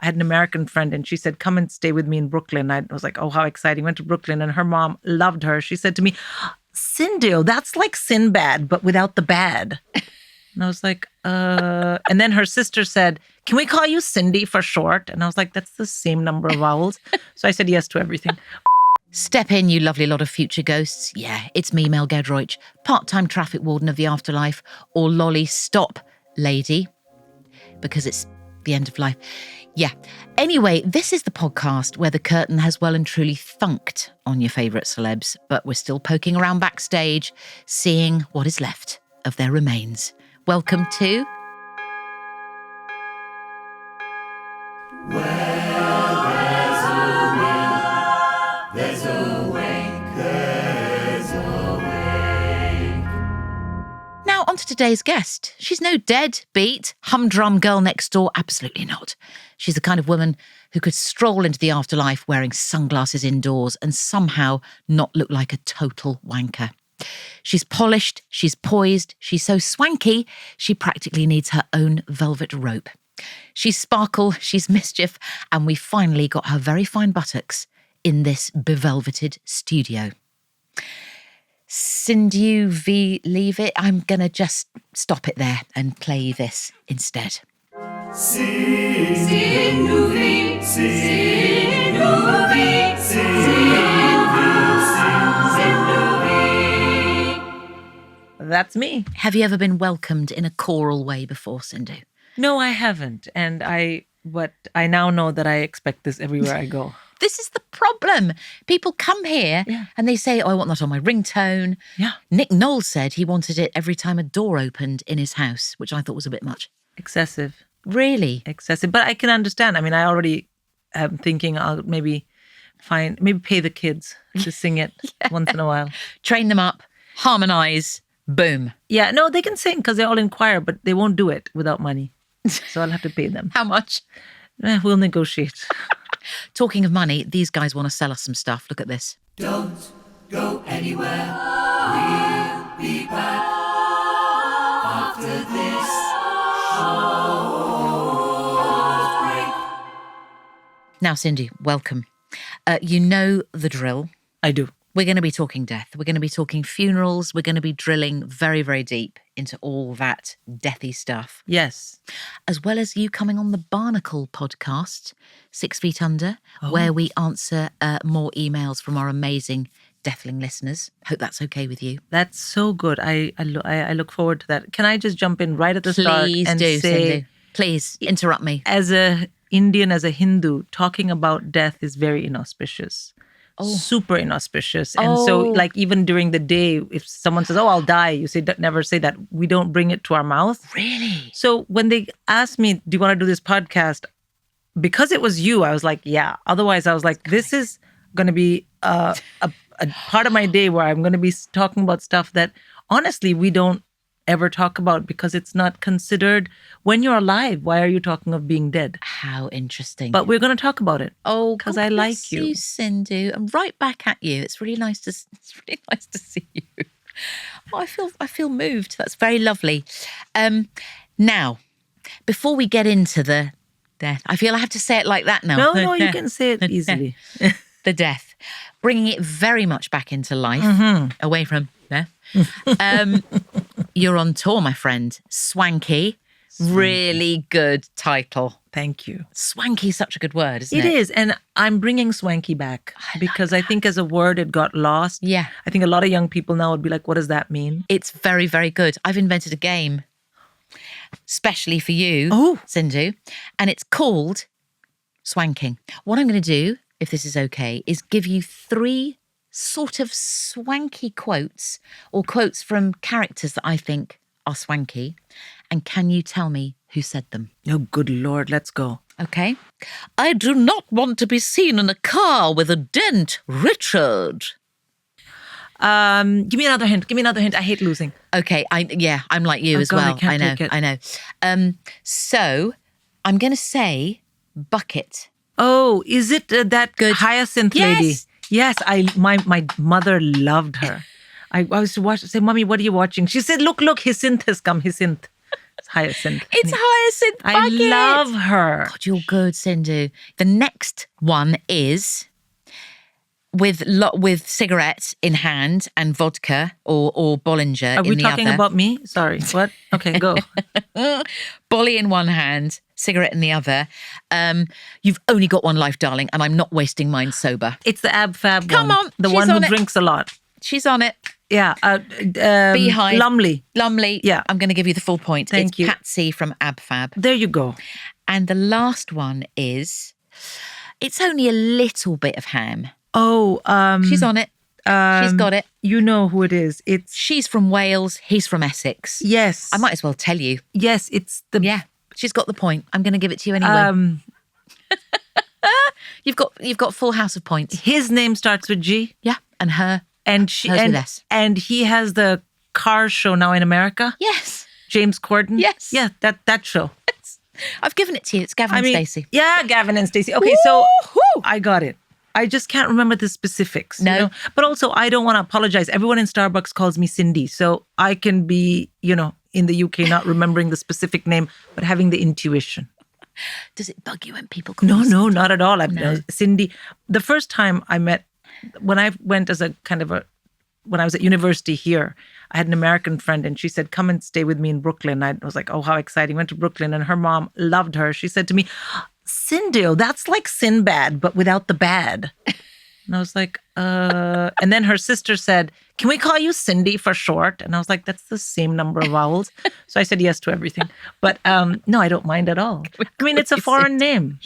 had an American friend and she said, come and stay with me in Brooklyn. I was like, oh, how exciting. Went to Brooklyn and her mom loved her. She said to me, Sindhu, that's like Sinbad, but without the bad. And I was like, and then her sister said, can we call you Cindy for short? And I was like, that's the same number of vowels. So I said yes to everything. Step in, you lovely lot of future ghosts. Yeah, it's me, Mel Gedroich, part-time traffic warden of the afterlife, or lolly stop lady, because it's the end of life. Yeah. Anyway, this is the podcast where the curtain has well and truly thunked on your favourite celebs, but we're still poking around backstage, seeing what is left of their remains. Welcome to... Now, on to today's guest. She's no deadbeat, humdrum girl next door. Absolutely not. She's the kind of woman who could stroll into the afterlife wearing sunglasses indoors and somehow not look like a total wanker. She's polished, she's poised, she's so swanky, she practically needs her own velvet rope. She's sparkle, she's mischief, and we finally got her very fine buttocks in this bevelveted studio. Sindhu Vee, leave it. I'm going to just stop it there and play this instead. Sindhu Vee, Sindhu Vee, Sindhu Vee. That's me. Have you ever been welcomed in a choral way before, Sindhu? No, I haven't. But I now know that I expect this everywhere I go. This is the problem. People come here and they say, oh, I want that on my ringtone. Yeah. Nick Knowles said he wanted it every time a door opened in his house, which I thought was a bit much. Excessive. Really? Excessive. But I can understand. I mean, I already am thinking I'll maybe pay the kids to sing it once in a while. Train them up, harmonise, boom. Yeah, no, they can sing because they all in choir, but they won't do it without money. So I'll have to pay them. How much? We'll negotiate. Talking of money, these guys want to sell us some stuff. Look at this. Don't go anywhere. We'll be back after this short break. Now, Cindy, welcome. You know the drill. I do. We're going to be talking death. We're going to be talking funerals. We're going to be drilling very, very deep into all that deathy stuff. Yes. As well as you coming on the Barnacle podcast, 6 Feet Under, where we answer more emails from our amazing Deathling listeners. Hope that's okay with you. That's so good. I look forward to that. Can I just jump in right at the start and do, say, Sindhu. Please interrupt me. As a Indian, as a Hindu, talking about death is very inauspicious. Super inauspicious. And so like even during the day, if someone says, oh, I'll die, you say, never say that. We don't bring it to our mouth. Really? So when they asked me, do you want to do this podcast? Because it was you, I was like, yeah. Otherwise, I was like, this is going to be a part of my day where I'm going to be talking about stuff that honestly, we don't ever talk about because it's not considered when you're alive. Why are you talking of being dead? How interesting. But we're going to talk about it. Oh, because I like you. Sindhu. I'm right back at you. It's really nice to see you. Oh, I feel moved. That's very lovely. Now, before we get into the death, I feel I have to say it like that now. No, you can say it easily. The death, bringing it very much back into life, away from death. You're on tour, my friend. Swanky. Really good title. Thank you. Swanky is such a good word, isn't it? It is. And I'm bringing swanky back because I think as a word, it got lost. Yeah. I think a lot of young people now would be like, what does that mean? It's very, very good. I've invented a game, especially for you, Sindhu, and it's called Swanking. What I'm going to do, if this is okay, is give you 3 sort of swanky quotes or quotes from characters that I think are swanky. And can you tell me who said them? Oh, good Lord, let's go. Okay. I do not want to be seen in a car with a dent, Richard. Give me another hint. I hate losing. Okay. I'm like you as well. I know. So I'm going to say bucket. Oh, is it that good hyacinth lady? Yes, my mother loved her. I was to watch. Say, Mommy, what are you watching? She said, look, Hyacinth has come. Hyacinth. It's Hyacinth. It's Hyacinth I Bucket. love her. God, you're good, Sindhu. The next one is with cigarettes in hand and vodka or Bollinger Are in we the talking other. about me? Sorry. What? Okay, go. Bolly in one hand, cigarette in the other. You've only got one life, darling, and I'm not wasting mine sober. It's the Ab Fab Come one. on, The she's one who on it. drinks a lot. She's on it. Yeah. Beehive. Lumley. Lumley. Yeah. I'm going to give you the full point. Thank it's you. Patsy from Ab Fab. There you go. And the last one is, it's only a little bit of ham. Oh, She's on it. She's got it. You know who it is. It's She's from Wales. He's from Essex. yes. I might as well tell you. Yes, it's the Yeah, she's got the point. I'm going to give it to you anyway. You've got full house of points. his name starts with G, Yeah, and her. and she Hers with S. and he has the car show now in America. Yes, James Corden. Yes. Yeah, that show. I've given it to you. It's Gavin and Stacey. Yeah, Gavin and Stacey. Okay, so Woo-hoo! I got it. I just can't remember the specifics. No. You know? But also, I don't want to apologize. Everyone in Starbucks calls me Cindy. So I can be, in the UK, not remembering the specific name, but having the intuition. Does it bug you when people call No, you no, not at all. No. Cindy, the first time I met, when I went as when I was at university here, I had an American friend and she said, come and stay with me in Brooklyn. I was like, oh, how exciting. Went to Brooklyn and her mom loved her. She said to me, Sindhu, that's like Sinbad, but without the bad. And I was like, and then her sister said, can we call you Cindy for short? And I was like, that's the same number of vowels. So I said yes to everything. But no, I don't mind at all. I mean, it's a foreign name,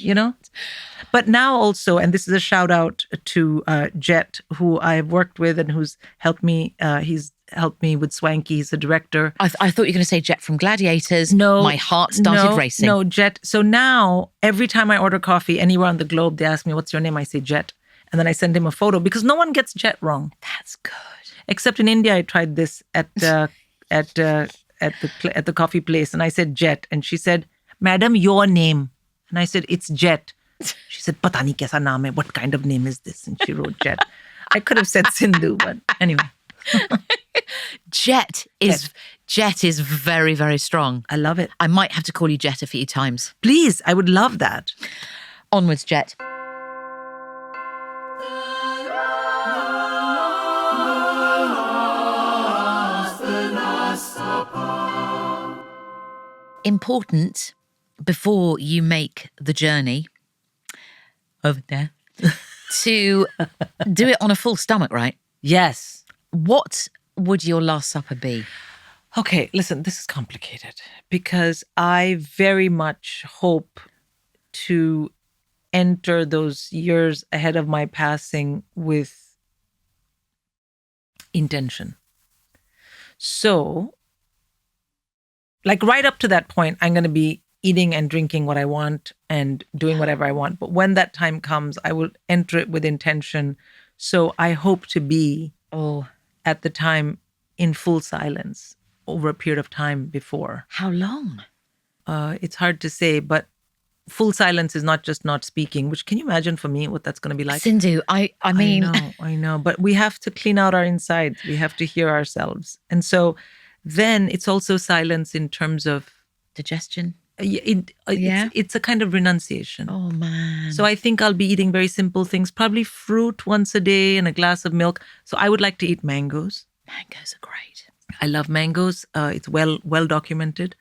But now also, and this is a shout out to Jet, who I've worked with and who's helped me. He's helped me with Swanky. He's the director. I thought you were going to say Jet from Gladiators. No. My heart started racing. No, Jet. So now every time I order coffee anywhere on the globe, they ask me, what's your name? I say Jet. And then I send him a photo because no one gets Jet wrong. That's good. Except in India, I tried this at the coffee place, and I said Jet, and she said, "Madam, your name," and I said, "It's Jet." She said, "Pata nahi kaisa naam hai. What kind of name is this?" And she wrote Jet. I could have said Sindhu, but anyway. Jet is very, very strong. I love it. I might have to call you Jet a few times. Please, I would love that. Onwards, Jet. Important before you make the journey over there to do it on a full stomach, right? Yes. What would your Last Supper be? Okay, listen, this is complicated because I very much hope to enter those years ahead of my passing with intention. So, like right up to that point, I'm going to be eating and drinking what I want and doing whatever I want. But when that time comes, I will enter it with intention. So I hope to be at the time in full silence over a period of time before. How long? It's hard to say, but full silence is not just not speaking, which can you imagine for me what that's going to be like? Sindhu, I mean... I know. But we have to clean out our insides. We have to hear ourselves. And so then it's also silence in terms of digestion. It's a kind of renunciation. Oh, man. So I think I'll be eating very simple things, probably fruit once a day and a glass of milk. So I would like to eat mangoes. Mangoes are great. I love mangoes. It's well documented.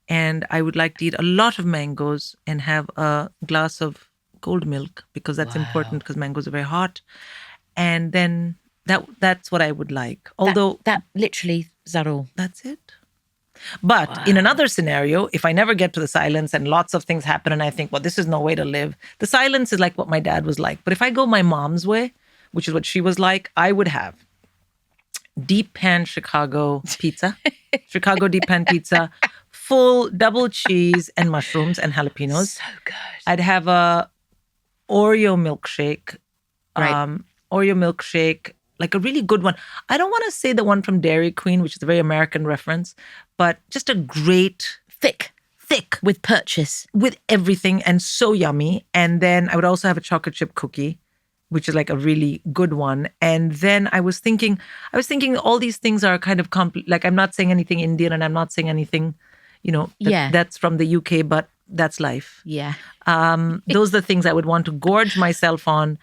And I would like to eat a lot of mangoes and have a glass of cold milk because that's important because mangoes are very hot. And then that's what I would like. Although that literally is that all? That's it. But in another scenario, if I never get to the silence and lots of things happen and I think, well, this is no way to live. The silence is like what my dad was like. But if I go my mom's way, which is what she was like, I would have deep pan Chicago pizza, Chicago deep pan pizza, full double cheese and mushrooms and jalapenos. So good. I'd have a Oreo milkshake. Right. Oreo milkshake, like a really good one. I don't want to say the one from Dairy Queen, which is a very American reference, but just a great thick with purchase, with everything and so yummy. And then I would also have a chocolate chip cookie, which is like a really good one. And then I was thinking all these things are kind of like I'm not saying anything Indian and I'm not saying anything, Yeah. that's from the UK, but that's life. Yeah. Those are the things I would want to gorge myself on,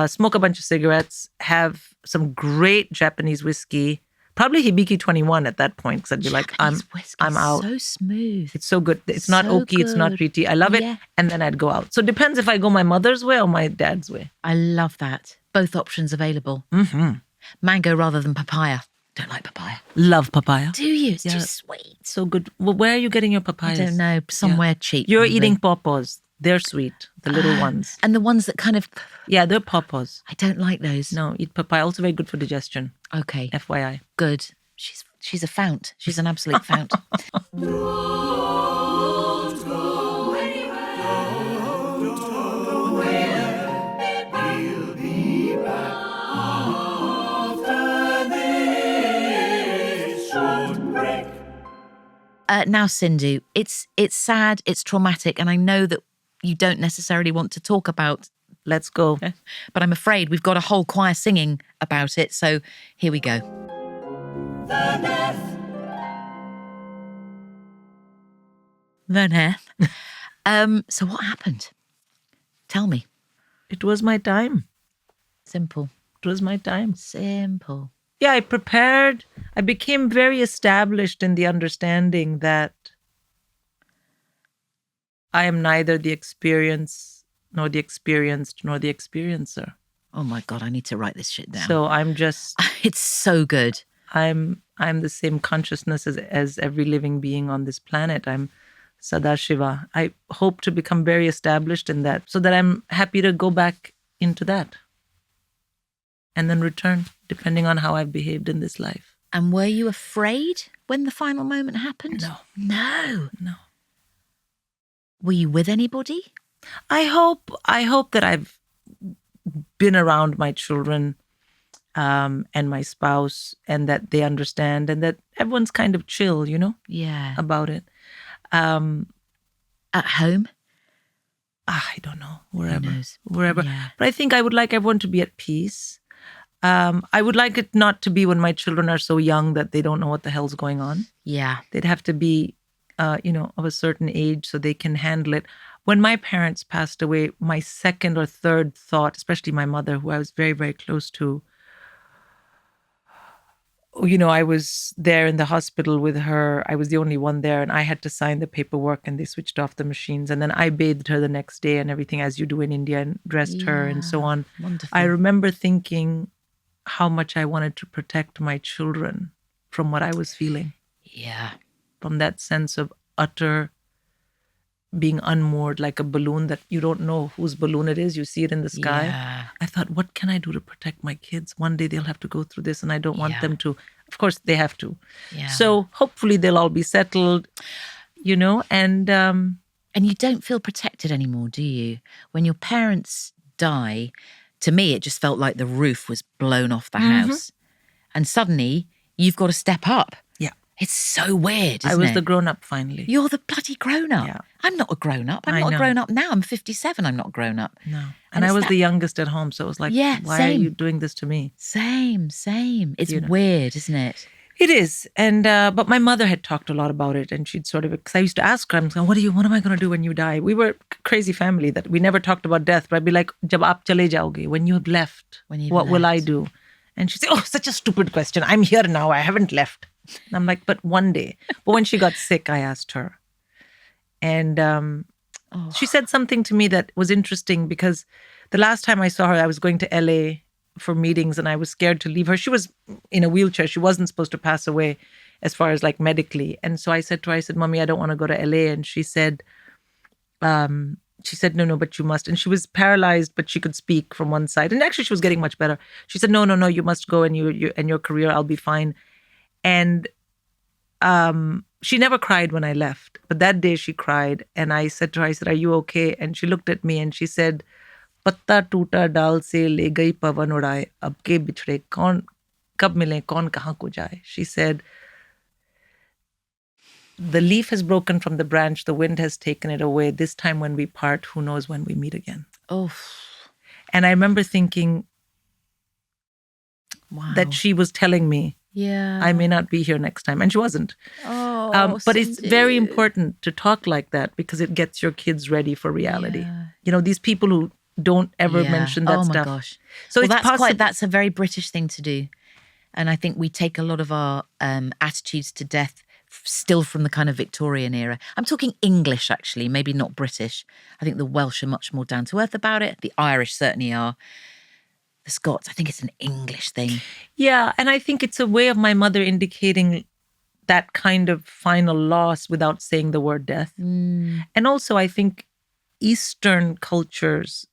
smoke a bunch of cigarettes, have some great Japanese whiskey, probably Hibiki 21 at that point, because I'd be like, Japanese whiskey I'm out. So smooth. It's so good. It's not So oaky, it's not good. peaty. I love it. Yeah. And then I'd go out. So it depends if I go my mother's way or my dad's way. I love that. Both options available. Mm-hmm. Mango rather than papaya. Don't like papaya. Love papaya. Do you? It's Yeah. too sweet. So good. Well, where are you getting your papayas? I don't know. Somewhere cheap. You're probably. eating pawpaws. They're sweet. The little ones. And the ones that kind of, Yeah, they're pawpaws. I don't like those. No, eat papaya. Also very good for digestion. Okay. FYI. Good. She's a fount. She's an absolute fount. Now, Sindhu, it's sad, it's traumatic, and I know that you don't necessarily want to talk about, Let's go. but I'm afraid we've got a whole choir singing about it. So here we go. Verneth. So what happened? Tell me. It was my time. Simple. It was my time. Simple. Yeah, I prepared. I became very established in the understanding that I am neither the experience, nor the experienced, nor the experiencer. Oh my God, I need to write this shit down. So I'm just, It's so good. I'm the same consciousness as every living being on this planet. I'm Sadashiva. I hope to become very established in that so that I'm happy to go back into that and then return, depending on how I've behaved in this life. And were you afraid when the final moment happened? No. No. Were you with anybody? I hope that I've been around my children and my spouse, and that they understand, and that everyone's kind of chill, Yeah. about it. At home? I don't know, wherever. knows? Wherever. Yeah. But I think I would like everyone to be at peace. I would like it not to be when my children are so young that they don't know what the hell's going on. Yeah. They'd have to be, of a certain age so they can handle it. When my parents passed away, my second or third thought, especially my mother, who I was very, very close to, I was there in the hospital with her. I was the only one there, and I had to sign the paperwork, and they switched off the machines. And then I bathed her the next day and everything, as you do in India, and dressed her and so on. Wonderful. I remember thinking how much I wanted to protect my children from what I was feeling, Yeah. from that sense of utter being unmoored, like a balloon that you don't know whose balloon it is. You see it in the sky. Yeah. I thought, what can I do to protect my kids? One day they'll have to go through this, and I don't want Yeah. them to. Of course, they have to. Yeah. So hopefully they'll all be settled, and And you don't feel protected anymore, do you? When your parents die, to me, it just felt like the roof was blown off the house. And suddenly you've got to step up. yeah, It's so weird, isn't I was it? the grown-up finally. You're the bloody grown-up. Yeah. I'm not a grown-up. I'm I not know. a grown-up now. I'm 57. I'm not grown-up. No. And And I it's was that- the youngest at home, so it was like, Yeah, why same. are you doing this to me? Same. It's weird, isn't it? It is. And but my mother had talked a lot about it, and she'd sort of, because I used to ask her, I'm like, what am I going to do when you die? We were a crazy family that we never talked about death, but I'd be like, jab aap chale jaoge, when you've left, When you've what will I left. do? And she'd say, oh, such a stupid question. I'm here now. I haven't left. And I'm like, but one day. But when she got sick, I asked her. And she said something to me that was interesting, because the last time I saw her, I was going to LA for meetings, and I was scared to leave her. She was in a wheelchair. She wasn't supposed to pass away as far as like medically. And so I said to her, Mommy, I don't want to go to LA. And she said, no, but you must. And she was paralyzed, but she could speak from one side. And actually she was getting much better. She said, no, you must go, and you and your career, I'll be fine. And she never cried when I left, but that day she cried. And I said to her, are you okay? And she looked at me and she said, पत्ता टूटा डाल से ले गई पवन उड़ाए अब के बिछड़े कौन कब मिले कौन कहाँ को जाए. She said, the leaf has broken from the branch, the wind has taken it away. This time when we part, who knows when we meet again. Oh, And I remember thinking wow. that she was telling me Yeah. I may not be here next time. And she wasn't. Oh, But it's very Sindhu. important to talk like that because it gets your kids ready for reality. Yeah. You know, these people who don't ever Yeah. mention that oh stuff. my gosh. So Well, it's that's possible. that's a very British thing to do. And I think we take a lot of our attitudes to death still from the kind of Victorian era. I'm talking English, actually, maybe not British. I think the Welsh are much more down to earth about it. The Irish certainly are. The Scots, I think it's an English thing. Yeah, and I think it's a way of my mother indicating that kind of final loss without saying the word death. And also, I think Eastern cultures,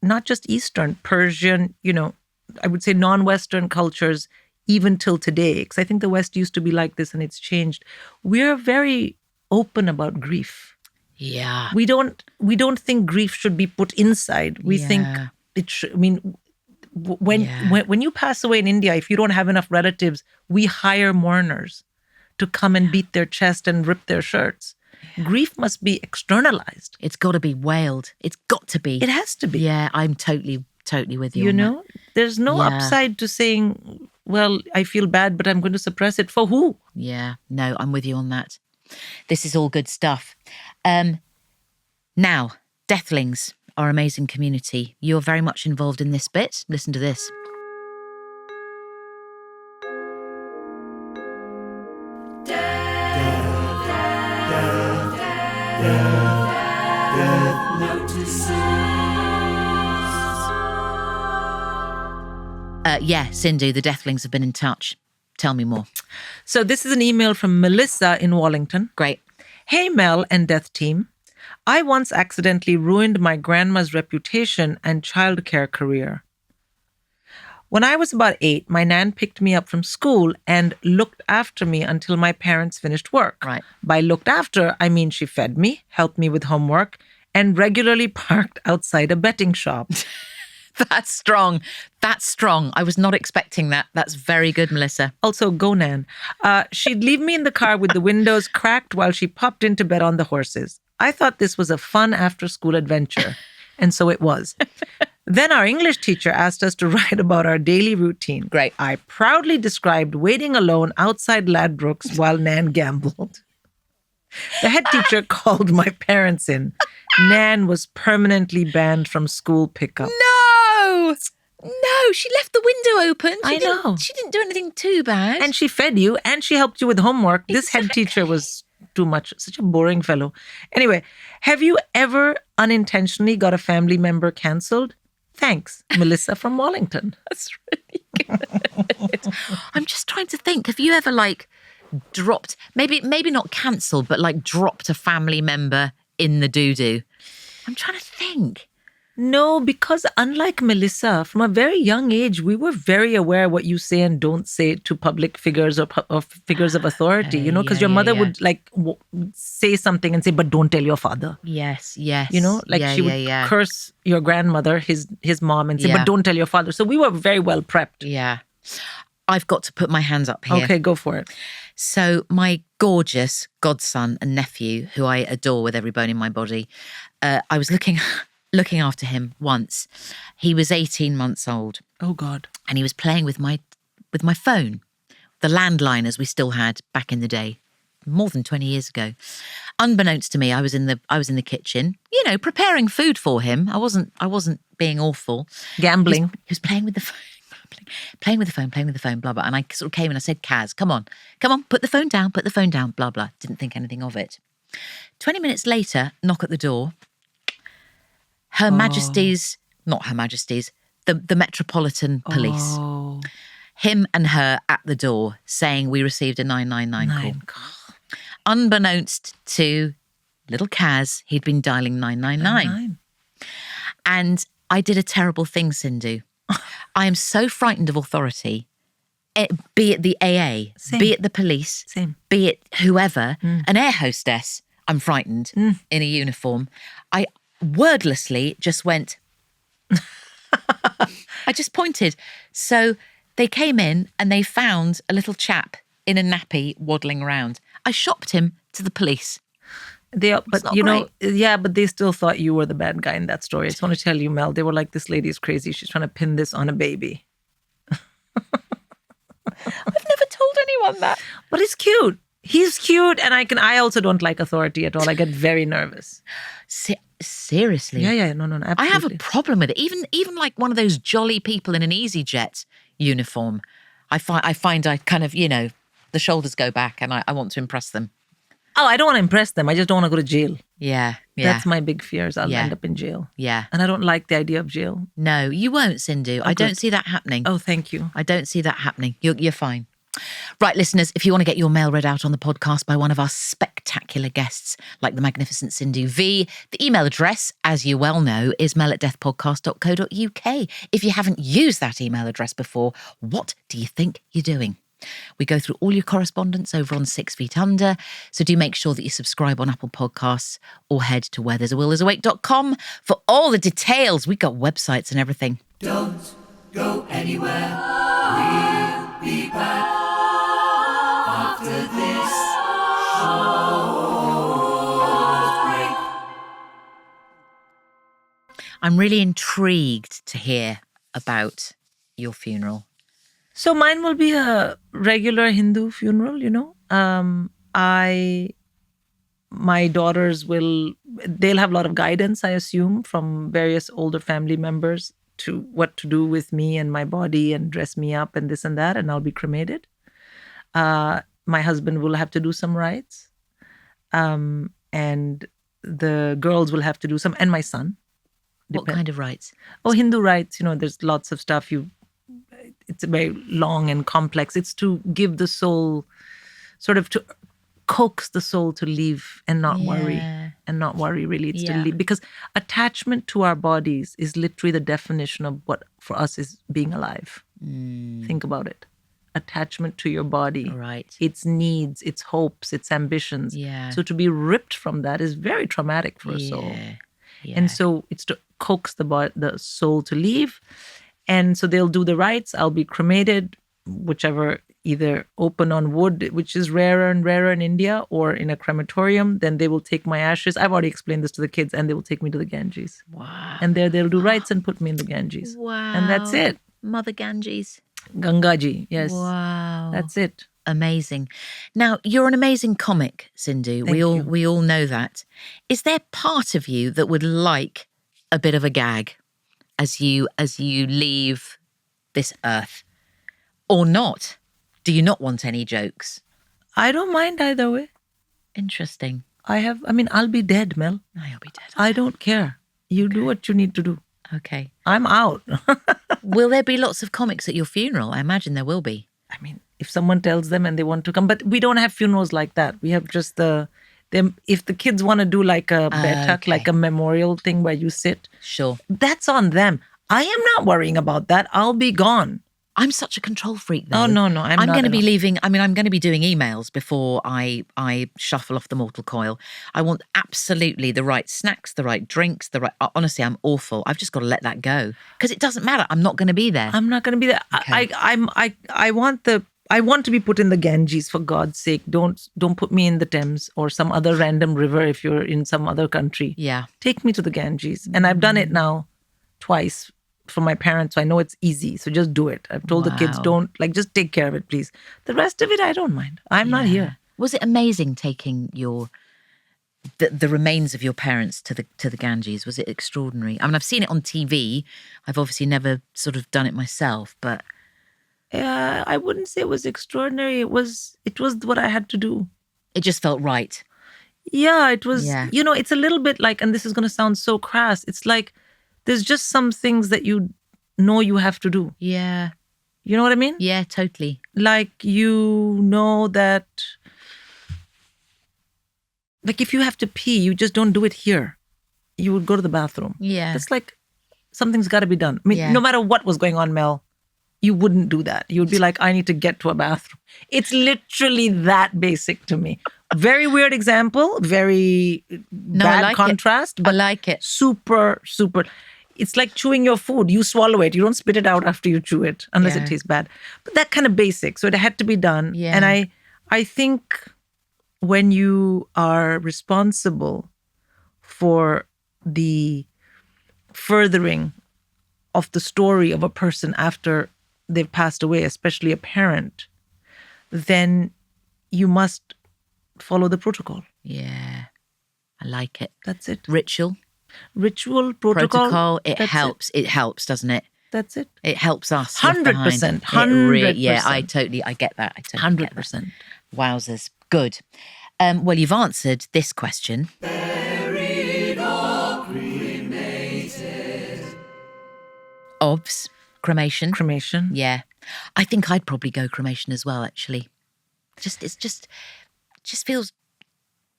not just Eastern, Persian, you know, I would say non-Western cultures, even till today, because I think the West used to be like this and it's changed. We're very open about grief. Yeah. We don't think grief should be put inside. We think Yeah. it should. I mean, when you pass away in India, if you don't have enough relatives, we hire mourners to come and beat their chest and rip their shirts. Grief must be externalized. It's got to be wailed. It's got to be. It has to be. Yeah, I'm totally with you. You on that. know, there's no Yeah. upside to saying, well, I feel bad, but I'm going to suppress it. For who? Yeah, no, I'm with you on that. This is all good stuff. Now, Deathlings, our amazing community. You're very much involved in this bit. Listen to this. Yeah, Sindhu, the Deathlings have been in touch. Tell me more. So this is an email from Melissa in Wallington. Great. Hey, Mel and Death Team. I once accidentally ruined my grandma's reputation and childcare career. When I was about 8, my nan picked me up from school and looked after me until my parents finished work. Right. By looked after, I mean she fed me, helped me with homework, and regularly parked outside a betting shop. That's strong. That's strong. I was not expecting that. That's very good, Melissa. Also, go Nan. She'd leave me in the car with the windows cracked while she popped in to bed on the horses. I thought this was a fun after-school adventure, and so it was. Then our English teacher asked us to write about our daily routine. Great. I proudly described waiting alone outside Ladbrokes while Nan gambled. The head teacher called my parents in. Nan was permanently banned from school pickup. No, she left the window open. I know. She didn't do anything too bad. And she fed you and she helped you with homework. This head teacher was too much. Such a boring fellow. Anyway, have you ever unintentionally got a family member cancelled? Thanks, Melissa from Wallington. That's really good. I'm just trying to think. Have you ever dropped, maybe not cancelled, but dropped a family member in the doo-doo? I'm trying to think. No, because unlike Melissa, from a very young age, we were very aware what you say and don't say to public figures or figures of authority, you know, because your mother would say something and say, but don't tell your father. Yes. You know, she would curse your grandmother, his mom, and say, Yeah. but don't tell your father. So we were very well prepped. Yeah. I've got to put my hands up here. Okay, go for it. So my gorgeous godson and nephew, who I adore with every bone in my body, I was looking after him once. He was 18 months old. Oh, God. And he was playing with my phone, the landline as we still had back in the day, more than 20 years ago. Unbeknownst to me, I was in the kitchen, you know, preparing food for him. I wasn't being awful. Gambling. He was playing with the phone. Playing with the phone, blah, blah. And I sort of came and I said, Kaz, come on, put the phone down, blah, blah. Didn't think anything of it. 20 minutes later, knock at the door. Her Majesty's, not Her Majesty's, the Metropolitan Police. Oh. Him and her at the door saying we received a 999 call. Unbeknownst to little Kaz, he'd been dialing 999. And I did a terrible thing, Sindhu. I am so frightened of authority, be it the AA, Same. be it the police, Same. be it whoever, an air hostess, I'm frightened in a uniform. I wordlessly just went, I just pointed. So they came in and they found a little chap in a nappy waddling around. I shopped him to the police. But not you know, but they still thought you were the bad guy in that story. I just want to tell you, Mel, they were like, this lady is crazy. She's trying to pin this on a baby. I've never want that. But he's cute. He's cute, and I also don't like authority at all. I get very nervous. Seriously? Yeah. No, I have a absolutely. problem with it. Even like one of those jolly people in an EasyJet uniform, I find I kind of, the shoulders go back and I want to impress them. Oh, I don't want to impress them. I just don't want to go to jail. Yeah. That's my big fears. I'll Yeah. end up in jail. Yeah. And I don't like the idea of jail. No, you won't, Sindhu. I don't good. see that happening. Oh, thank you. I don't see that happening. You're fine. Right, listeners, if you want to get your mail read out on the podcast by one of our spectacular guests, like the magnificent Sindhu Vee, the email address, as you well know, is mail@deathpodcast.co.uk. If you haven't used that email address before, what do you think you're doing? We go through all your correspondence over on 6 Feet Under, so do make sure that you subscribe on Apple Podcasts or head to wherethere'sawillthere'sawake.com for all the details. We got websites and everything. Don't go anywhere. We'll be back after this short break. I'm really intrigued to hear about your funeral. So mine will be a regular Hindu funeral, my daughters they'll have a lot of guidance, I assume, from various older family members to what to do with me and my body and dress me up and this and that, and I'll be cremated. My husband will have to do some rites. And the girls will have to do some, and my son. What kind of rites? Oh, Hindu rites, there's lots of stuff it's very long and complex. It's to give the soul, sort of to coax the soul to leave and not worry. And not worry, really. It's to leave. Because attachment to our bodies is literally the definition of what for us is being alive. Think about it. Attachment to your body. Right. Its needs, its hopes, its ambitions. Yeah. So to be ripped from that is very traumatic for a soul. Yeah. And so it's to coax the soul to leave. And so they'll do the rites. I'll be cremated, whichever, either open on wood, which is rarer and rarer in India, or in a crematorium. Then they will take my ashes. I've already explained this to the kids, and they will take me to the Ganges. Wow. And there they'll do rites and put me in the Ganges. Wow. And that's it. Mother Ganges. Gangaji, yes. Wow. That's it. Amazing. Now, you're an amazing comic, Sindhu. Thank you. We all know that. Is there part of you that would like a bit of a gag as you leave this earth? Or not? Do you not want any jokes? I don't mind either way. Interesting. I'll be dead, Mel. No, you'll be dead. I don't care. You do what you need to do. Okay. I'm out. Will there be lots of comics at your funeral? I imagine there will be. If someone tells them and they want to come, but we don't have funerals like that. We have just if the kids want to do like a betak, Okay. like a memorial thing where you sit, Sure. that's on them. I am not worrying about that. I'll be gone. I'm such a control freak, though. Oh, no, I'm not going to at be all. leaving. I'm going to be doing emails before I shuffle off the mortal coil. I want absolutely the right snacks, the right drinks, honestly, I'm awful. I've just got to let that go because it doesn't matter. I'm not going to be there. I'm not going to be there. Okay. I want to be put in the Ganges, for God's sake. Don't put me in the Thames or some other random river if you're in some other country. Yeah. Take me to the Ganges. And I've done it now twice for my parents, so I know it's easy. So just do it. I've told the kids, Wow. just take care of it, please. The rest of it, I don't mind. I'm not here. Was it amazing taking the remains of your parents to the Ganges? Was it extraordinary? I've seen it on TV. I've obviously never sort of done it myself, but I wouldn't say it was extraordinary. It was what I had to do. it just felt right. Yeah, it was, Yeah. It's a little bit like, and this is going to sound so crass, it's like there's just some things that you know you have to do. Yeah. You know what I mean? Yeah, totally. Like, you know that, like, if you have to pee, you just don't do it here. You would go to the bathroom. Yeah. It's like something's got to be done. Yeah. No matter what was going on, Mel, you wouldn't do that. You would be like, I need to get to a bathroom. It's literally that basic to me. Very weird example, very I bad like it. contrast, I but like it. super, super. It's like chewing your food. You swallow it. You don't spit it out after you chew it, unless Yeah. it tastes bad. But that kind of basic. So it had to be done. Yeah. And I think when you are responsible for the furthering of the story of a person after they've passed away, especially a parent, then you must follow the protocol. Yeah. I like it. That's it. Ritual, Protocol. it That's helps. It helps, doesn't it? That's it. It helps us. left 100%, behind. 100%. Yeah, I get that. 100%. Wowzers. Good. Well, you've answered this question. Buried or cremated. Obs, cremation. Cremation. Yeah. I think I'd probably go cremation as well, actually. It just feels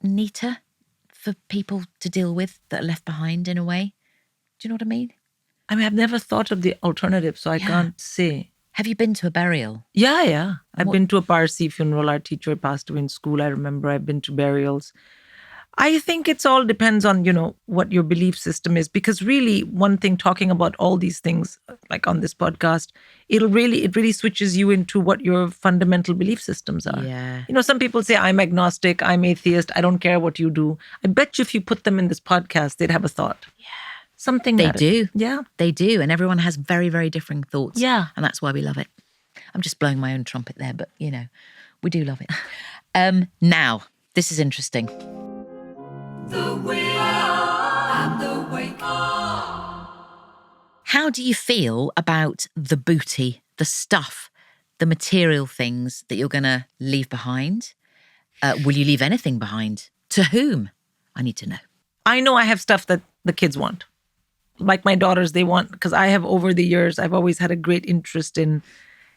neater for people to deal with that are left behind in a way. Do you know what I mean? I mean, I've never thought of the alternative, so I can't say. Have you been to a burial? Yeah. I've been to a Parsi funeral. Our teacher passed away in school. I remember I've been to burials. I think it's all depends on, what your belief system is. Because really, one thing talking about all these things, like on this podcast, it really switches you into what your fundamental belief systems are. Yeah. Some people say, I'm agnostic, I'm atheist, I don't care what you do. I bet you if you put them in this podcast, they'd have a thought. Yeah. Something They do. Yeah. They do. And everyone has very, very differing thoughts. Yeah. And that's why we love it. I'm just blowing my own trumpet there, but, we do love it. Now, this is interesting. The will and the wake. How do you feel about the booty, the stuff, the material things that you're going to leave behind? Will you leave anything behind? To whom? I need to know. I know I have stuff that the kids want. Like my daughters, they want, because I have over the years, I've always had a great interest in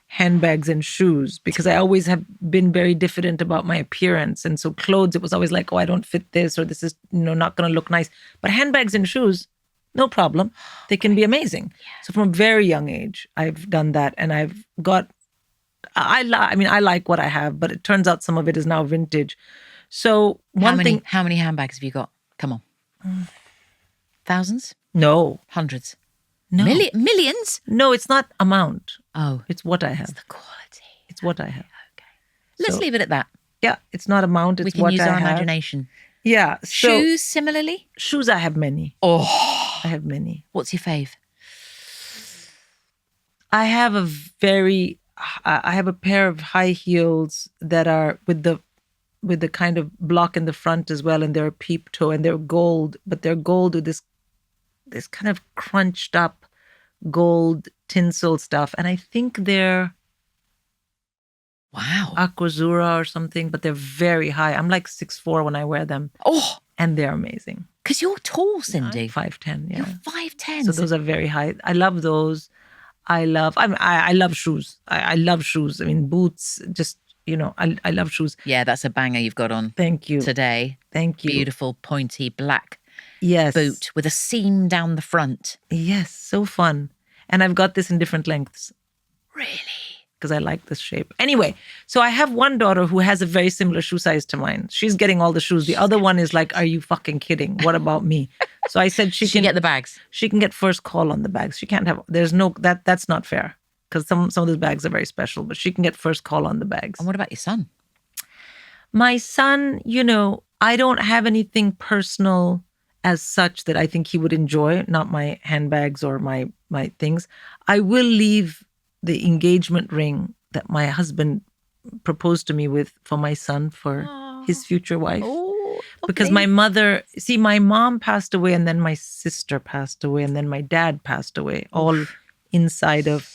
handbags and shoes because I always have been very diffident about my appearance. And so clothes, it was always like, oh, I don't fit this or this is, not going to look nice. But handbags and shoes, no problem. They can be amazing. Yeah. So from a very young age, I've done that. And I've got, I like what I have, but it turns out some of it is now vintage. So How many handbags have you got? Come on. Thousands? No. Hundreds? No. Millions? No, it's not amount. Oh. It's what I have. It's the quality. It's what I have. Okay. Let's leave it at that. Yeah, it's not amount, it's what I have. We can use our imagination. Yeah. So, shoes, similarly? Shoes, I have many. Oh. I have many. What's your fave? I have a pair of high heels that are with the kind of block in the front as well, and they're a peep toe, and they're gold, but they're gold with this kind of crunched up gold tinsel stuff. And I think they're Aquazura or something, but they're very high. I'm like 6'4" when I wear them. Oh, and they're amazing. Because you're tall, Cindy. I'm 5'10", yeah. You're 5'10". So those are very high. I love those. I love shoes. I love shoes. I mean, boots, just, I love shoes. Yeah, that's a banger you've got on. Thank you. Today. Thank you. Beautiful, pointy, black boot with a seam down the front. Yes, so fun. And I've got this in different lengths. Really? Because I like this shape. Anyway, so I have one daughter who has a very similar shoe size to mine. She's getting all the shoes. The other one is like, are you fucking kidding? What about me? So I said she can get the bags. She can get first call on the bags. She can't have, there's no, that's not fair. Because some of those bags are very special, but she can get first call on the bags. And what about your son? My son, I don't have anything personal as such that I think he would enjoy, not my handbags or my things. I will leave the engagement ring that my husband proposed to me with for my son, for his future wife. Oh, because my mom passed away, and then my sister passed away, and then my dad passed away, all inside of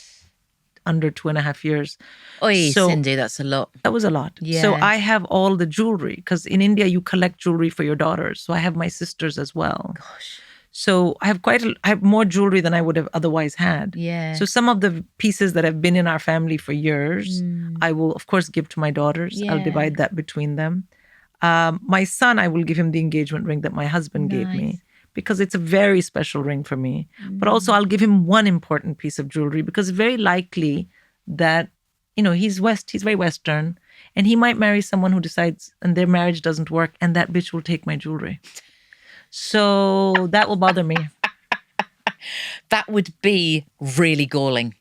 under 2.5 years. Oy, so, Cindy, that's a lot. That was a lot. Yeah. So I have all the jewelry, because in India you collect jewelry for your daughters. So I have my sisters as well. Gosh. So I have more jewelry than I would have otherwise had. Yeah. So some of the pieces that have been in our family for years, I will of course give to my daughters. Yeah. I'll divide that between them. My son, I will give him the engagement ring that my husband gave me, because it's a very special ring for me. But also I'll give him one important piece of jewelry, because it's very likely that, he's very Western, and he might marry someone who decides and their marriage doesn't work, and that bitch will take my jewelry. So that will bother me. That would be really galling.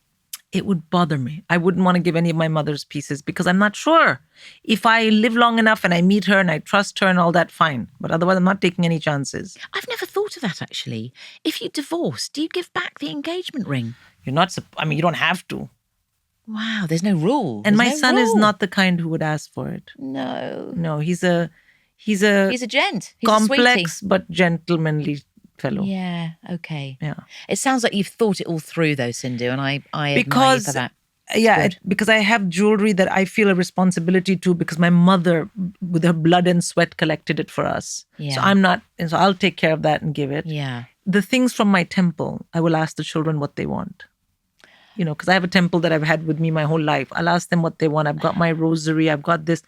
It would bother me. I wouldn't want to give any of my mother's pieces, because I'm not sure. If I live long enough and I meet her and I trust her and all that, fine. But otherwise, I'm not taking any chances. I've never thought of that, actually. If you divorce, do you give back the engagement ring? You don't have to. Wow, there's no rule. And There's my no son is rule. not the kind who would ask for it. No. No, he's a He's a gent. He's complex but gentlemanly fellow. a sweetie. Yeah, okay. Yeah. It sounds like you've thought it all through though, Sindhu, and I admire you Because for that. because I have jewelry that I feel a responsibility to, because my mother, with her blood and sweat, collected it for us. Yeah. So so I'll take care of that and give it. Yeah. The things from my temple, I will ask the children what they want. Because I have a temple that I've had with me my whole life. I'll ask them what they want. I've got my rosary, I've got this.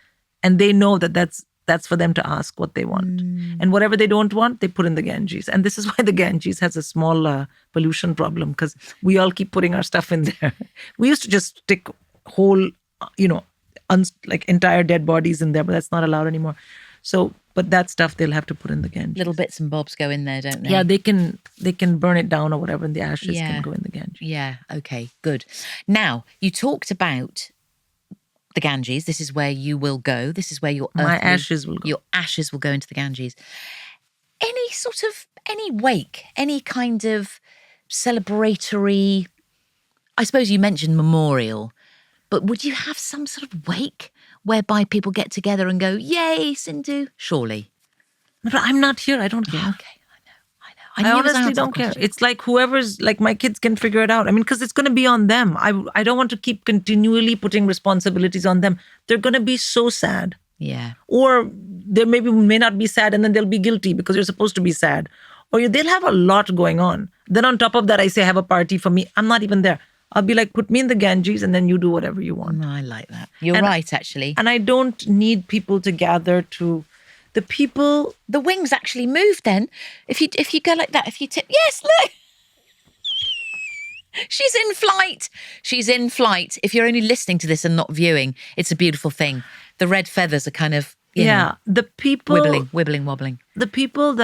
And they know that that's for them to ask what they want. And whatever they don't want, they put in the Ganges. And this is why the Ganges has a small pollution problem, because we all keep putting our stuff in there. We used to just stick whole, like entire dead bodies in there, but that's not allowed anymore. So, but that stuff they'll have to put in the Ganges. Little bits and bobs go in there, don't they? Yeah, they can burn it down or whatever, and the ashes Yeah. can go in the Ganges. Yeah, okay, good. Now, you talked about the Ganges. This is where you will go. This is where your My earthly- ashes will go. Your ashes will go into the Ganges. Any wake, any kind of celebratory, I suppose you mentioned memorial, but would you have some sort of wake whereby people get together and go, yay, Sindhu? Surely. But I'm not here. I don't care. Okay, I I knew it was honestly out of don't the care. question. It's like whoever's, like my kids can figure it out. I mean, because it's going to be on them. I don't want to keep continually putting responsibilities on them. They're going to be so sad. Yeah. Or they may not be sad, and then they'll be guilty because you're supposed to be sad. Or they'll have a lot going on. Then on top of that, I say, have a party for me. I'm not even there. I'll be like, put me in the Ganges and then you do whatever you want. I like that. You're And- right, actually. And I don't need people to gather to... The people... The wings actually move then. If you go like that, if you tip, yes, look. She's in flight. She's in flight. If you're only listening to this and not viewing, it's a beautiful thing. The red feathers are kind of, you know, The people... wibbling, wobbling. The people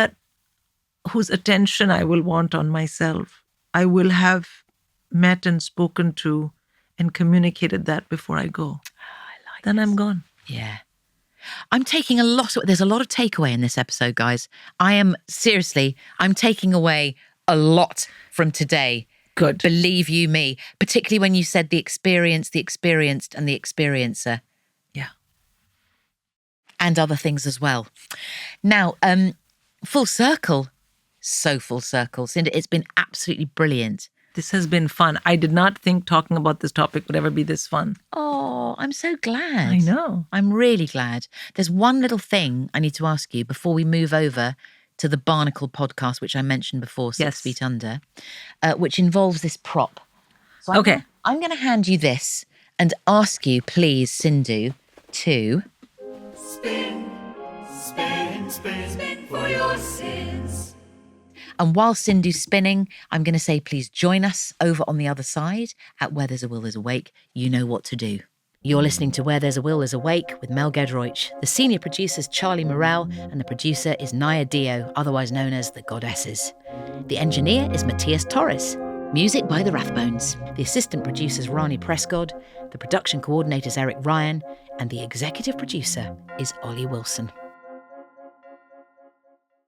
whose attention I will want on myself, I will have met and spoken to and communicated that before I go. Then I'm gone. Yeah. I'm taking there's a lot of takeaway in this episode, guys. I'm taking away a lot from today. Good. Believe you me, particularly when you said the experience, the experienced, and the experiencer. Yeah. And other things as well. Now, full circle. So full circle. Cindy, it's been absolutely brilliant. This has been fun. I did not think talking about this topic would ever be this fun. Oh, I'm so glad. I know. I'm really glad. There's one little thing I need to ask you before we move over to the Barnacle podcast, which I mentioned before, 6 Yes. Feet Under, which involves this prop. So Okay. I'm going to hand you this and ask you, please, Sindhu, to... Spin, spin, spin, spin for your sins. And while Sindhu's spinning, I'm going to say, please join us over on the other side at Where There's a Will, There's a Wake. You know what to do. You're listening to Where There's a Will, There's a Wake with Mel Gedroich. The senior producer's Charlie Morrell, and the producer is Naya Dio, otherwise known as The Goddesses. The engineer is Matthias Torres. Music by the Rathbones. The assistant producer's Rani Prescott. The production coordinator's Eric Ryan. And the executive producer is Ollie Wilson.